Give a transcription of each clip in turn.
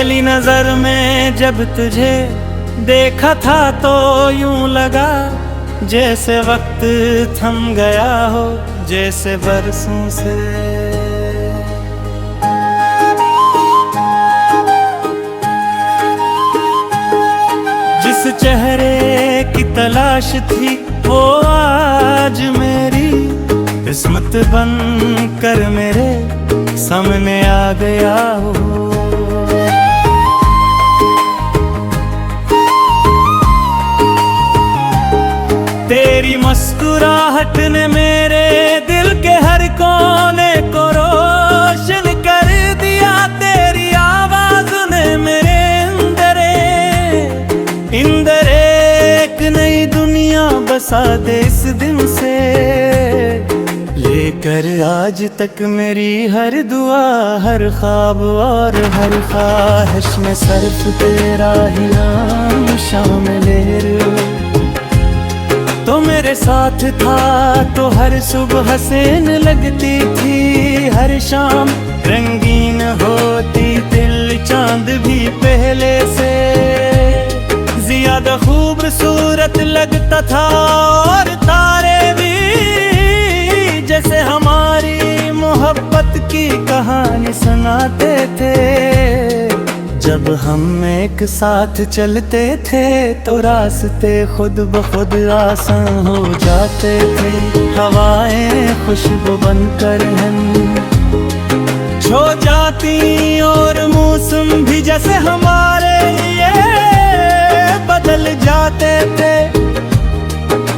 पहली नजर में जब तुझे देखा था तो यूं लगा जैसे वक्त थम गया हो, जैसे बरसों से। जिस चेहरे की तलाश थी वो आज मेरी किस्मत बन कर मेरे सामने आ गया हो। तेरी मुस्कुराहट ने मेरे दिल के हर कोने को रोशन कर दिया। तेरी आवाज ने मेरे अंदर एक नई दुनिया बसा दे इस दिन से। लेकर आज तक मेरी हर दुआ, हर ख्वाब और हर ख्वाहिश में सिर्फ तेरा ही नाम शामिल है। तो मेरे साथ था तो हर सुबह हसीन लगती थी, हर शाम रंगीन होती, दिल चांद भी पहले से ज्यादा खूबसूरत लगता था। और तारे भी जैसे हमारी मोहब्बत की कहानी सुनाते थे। जब हम एक साथ चलते थे तो रास्ते खुद ब खुद आसान हो जाते थे। हवाएं खुशबू बनकर हम छो जाती और मौसम भी जैसे हमारे लिए बदल जाते थे।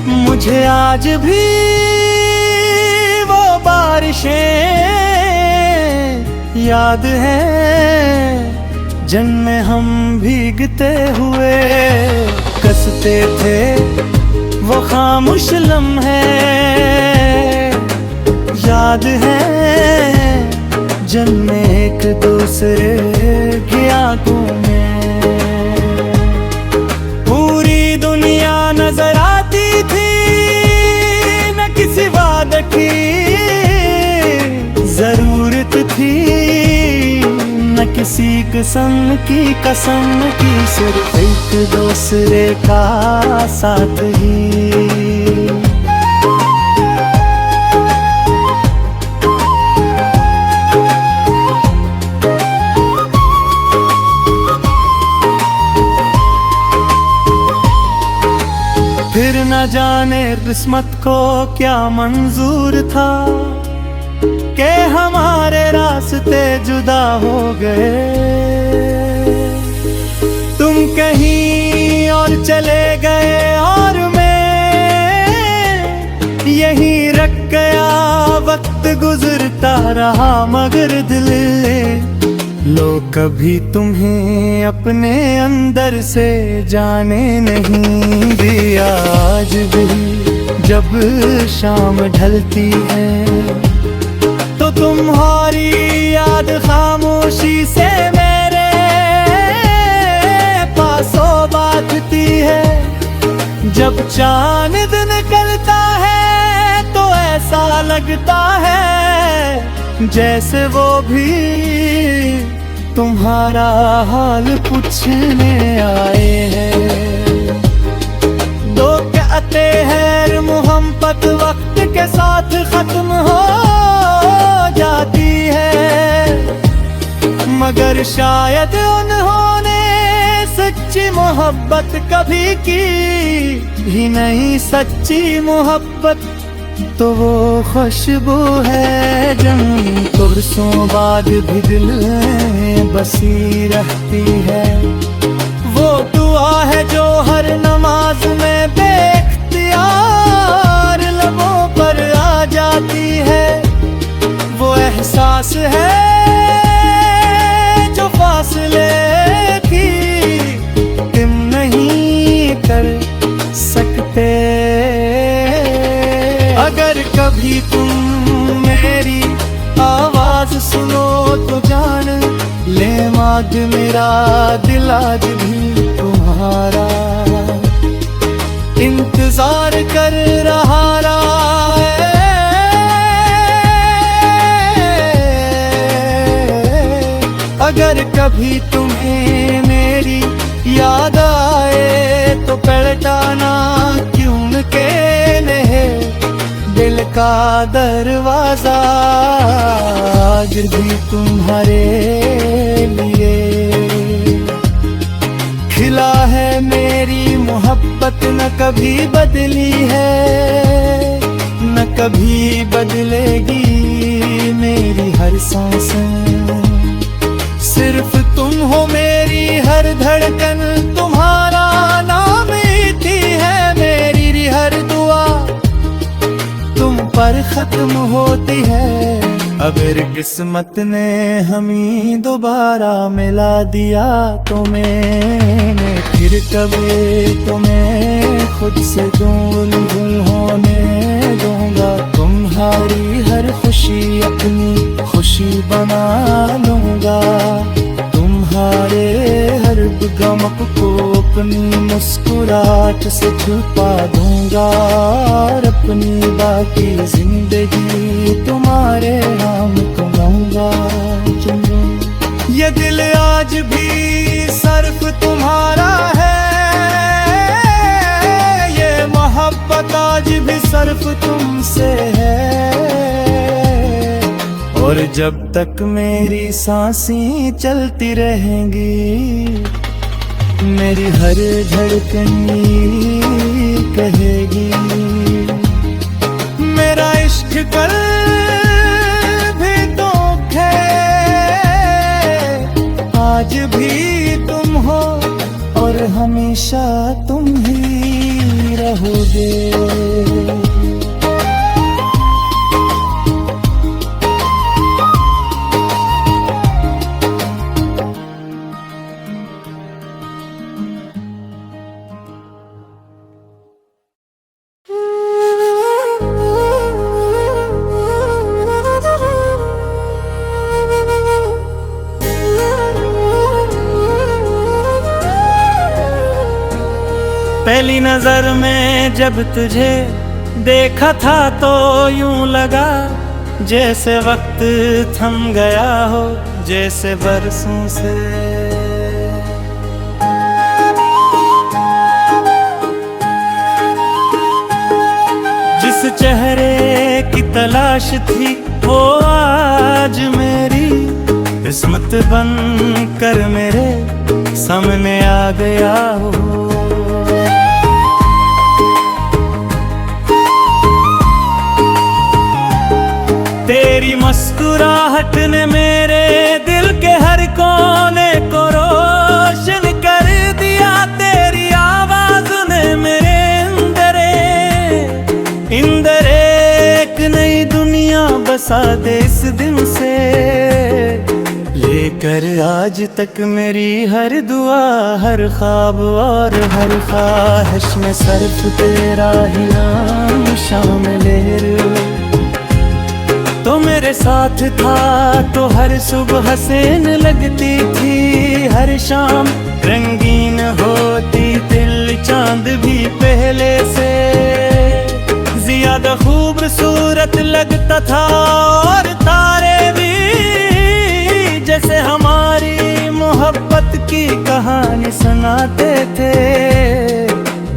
मुझे आज भी वो बारिशें याद हैं जिनमें हम भीगते हुए कसते थे। वो खामोश लम्हे याद हैं जिनमें एक दूसरे की आंखों में पूरी दुनिया नजर आती थी। न किसी वादे की जरूरत थी, न किसी किस्म की कसम की, सिर्फ एक दूसरे का साथ ही। फिर न जाने किस्मत को क्या मंजूर था के हमारे रास्ते जुदा हो गए। तुम कहीं और चले गए और मैं यहीं रख गया। वक्त गुजरता रहा मगर दिल लो कभी तुम्हें अपने अंदर से जाने नहीं दिया। आज भी जब शाम ढलती है तो तुम्हारी याद खामोशी से मेरे पासों बाजती है। जब चांद निकलता है तो ऐसा लगता है जैसे वो भी तुम्हारा हाल पूछने आए हैं। दो कहते हैं मोहब्बत वक्त के साथ खत्म हो जाती है, मगर शायद उन्होंने सच्ची मोहब्बत कभी की भी नहीं। सच्ची मोहब्बत तो वो खुशबू है जम बरसों बाद भी दिल में बसी रहती है। वो दुआ है जो हर नमाज में बेख्तियार लबों पर आ जाती है। वो एहसास है जो फासले की तुम नहीं कर सकते। अगर कभी तुम मेरी आवाज सुनो तो जान ले माद मेरा दिल आज भी तुम्हारा इंतजार कर रहा है। अगर कभी कभी तुम्हें मेरी याद आए तो पलटाना क्यों के नहीं दिल का दरवाजा आज भी तुम्हारे लिए खिला है। मेरी मोहब्बत न कभी बदली है न कभी बदलेगी मेरी हर सांसें सिर्फ तुम हो मेरी हर धड़कन तुम्हारा नाम मीठी है मेरी हर दुआ तुम पर खत्म होती है। अगर किस्मत ने हमें दोबारा मिला दिया तो मैंने फिर कभी तुम्हें खुद से दूर होने दूंगा। तुम्हारी हर खुशी अपनी खुशी बना लूंगा तुम्हारे हर गम को अपनी मुस्कुराहट से छुपा दूंगा और अपनी बाकी जिंदगी तुम्हारे नाम कमाऊंगा। ये दिल आज भी सिर्फ तुम्हारा है ये मोहब्बत आज भी सिर्फ तुमसे है और जब तक मेरी सांसें चलती रहेंगी मेरी हर धड़कन कहेगी मेरा इश्क कल भी तो आज भी तुम हो और हमेशा तुम ही रहोगे। पहली नजर में जब तुझे देखा था तो यूं लगा जैसे वक्त थम गया हो जैसे बरसों से। जिस चेहरे की तलाश थी वो आज मेरी किस्मत बन कर मेरे सामने आ गया हो। तेरी मुस्कुराहट ने मेरे दिल के हर कोने को रोशन कर दिया तेरी आवाज ने मेरे इंदर एक नई दुनिया बसा दे इस दिन से लेकर आज तक मेरी हर दुआ हर ख्वाब और हर ख्वाहिश में सिर्फ तेरा ही नाम शामिल है। तो मेरे साथ था तो हर सुबह हसीन लगती थी हर शाम रंगीन होती दिल चांद भी पहले से ज्यादा खूबसूरत लगता था और तारे भी जैसे हमारी मोहब्बत की कहानी सुनाते थे।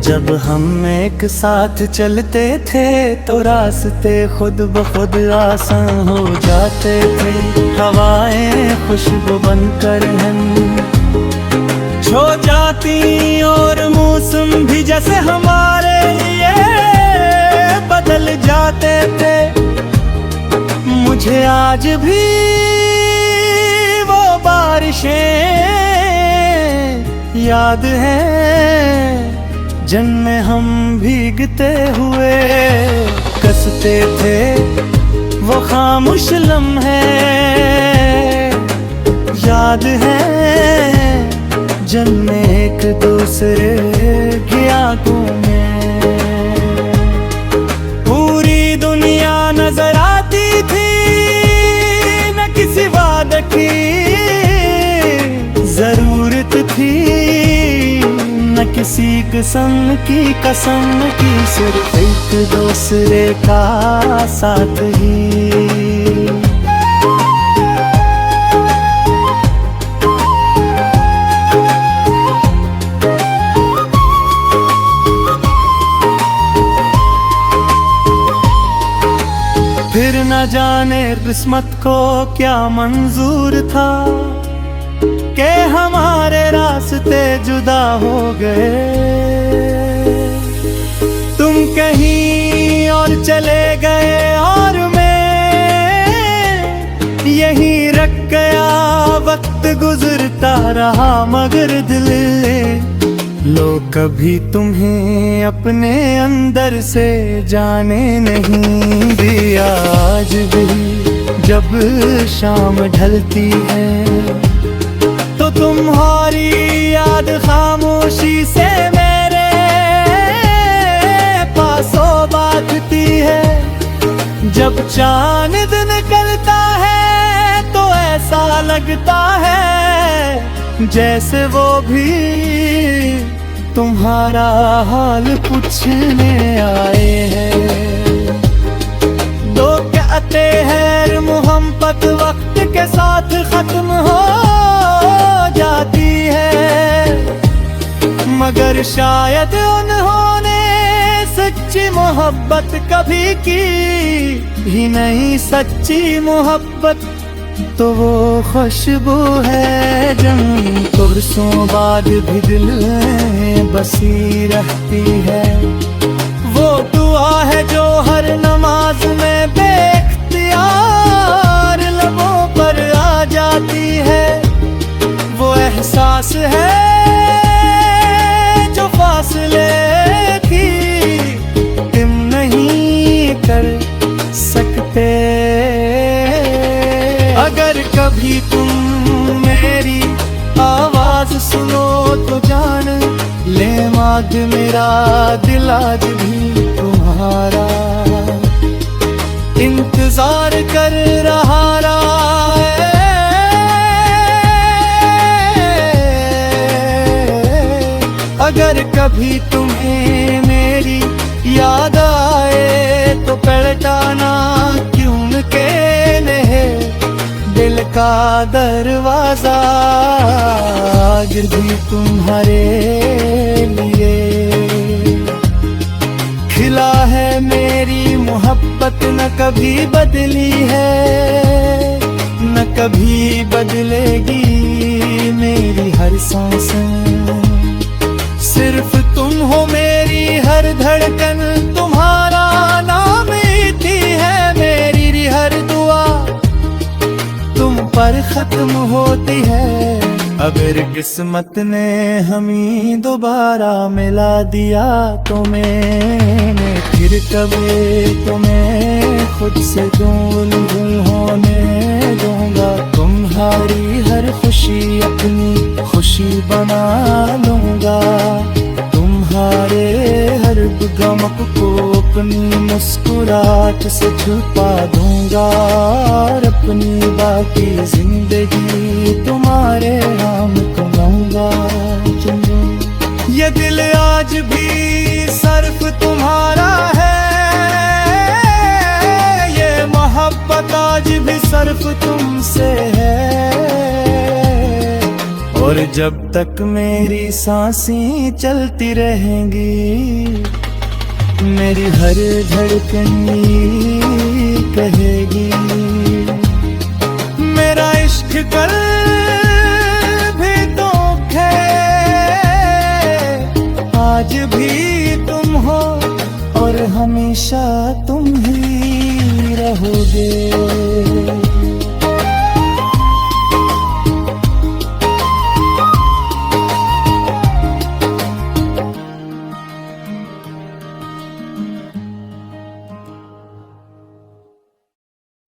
जब हम एक साथ चलते थे तो रास्ते खुद ब खुद आसान हो जाते थे। हवाएं खुशबू बनकर हम छो जाती और मौसम भी जैसे हमारे लिए बदल जाते थे। मुझे आज भी वो बारिशें याद हैं जिनमें हम भीगते हुए कसते थे वो खामोश लम्हे याद हैं जिनमें एक दूसरे की आंखों में पूरी दुनिया नजर आती थी न किसी वादे की जरूरत थी न किसी किस्म की कसम की सिर्फ एक दूसरे का साथ ही। जाने किस्मत को क्या मंजूर था कि हमारे रास्ते जुदा हो गए। तुम कहीं और चले गए और मैं यहीं रख गया। वक्त गुजरता रहा मगर दिल लो कभी तुम्हें अपने अंदर से जाने नहीं दिया। आज भी जब शाम ढलती है तो तुम्हारी याद खामोशी से मेरे पासों बांधती है। जब चांद निकलता है तो ऐसा लगता है जैसे वो भी तुम्हारा हाल पूछने आए हैं। लोग कहते हैं मोहब्बत वक्त के साथ खत्म हो जाती है, मगर शायद उन्होंने सच्ची मोहब्बत कभी की भी नहीं। सच्ची मोहब्बत तो वो खुशबू है जब पुरसों बाद भी दिल में बसी रहती है। वो दुआ है जो हर नमाज में बेख्तियार लबों पर आ जाती है। वो एहसास है जो फासले की तुम नहीं कर सकते। अगर कभी तुम मेरी आवाज सुनो तो जान ले माद मेरा दिल आज भी तुम्हारा इंतजार कर रहा है। अगर कभी तुम्हें मेरी याद आए तो पलटाना क्यों के दिल का दरवाजा आज भी तुम्हारे लिए खिला है। मेरी मोहब्बत न कभी बदली है न कभी बदलेगी। मेरी हर सांस सिर्फ तुम हो, मेरी हर धड़कन तुम्हारा नाम ही है। मेरी हर दुआ तुम पर खत्म होती है। अगर किस्मत ने हमें दोबारा मिला दिया तो मैंने फिर कभी तुम्हें खुद से दूर होने दूंगा। तुम्हारी हर खुशी अपनी खुशी बना लूंगा। तुम्हारे हर गम को अपनी मुस्कुराहट से छुपा दूंगा और अपनी बाकी जिंदगी तुम्हारे नाम कमाऊंगा। ये दिल आज भी सिर्फ तुम्हारा है, ये मोहब्बत आज भी सिर्फ तुमसे है। और जब तक मेरी सांसें चलती रहेंगी मेरी हर धड़कन कहेगी मेरा इश्क कल भी तो है। आज भी तुम हो और हमेशा तुम ही रहोगे।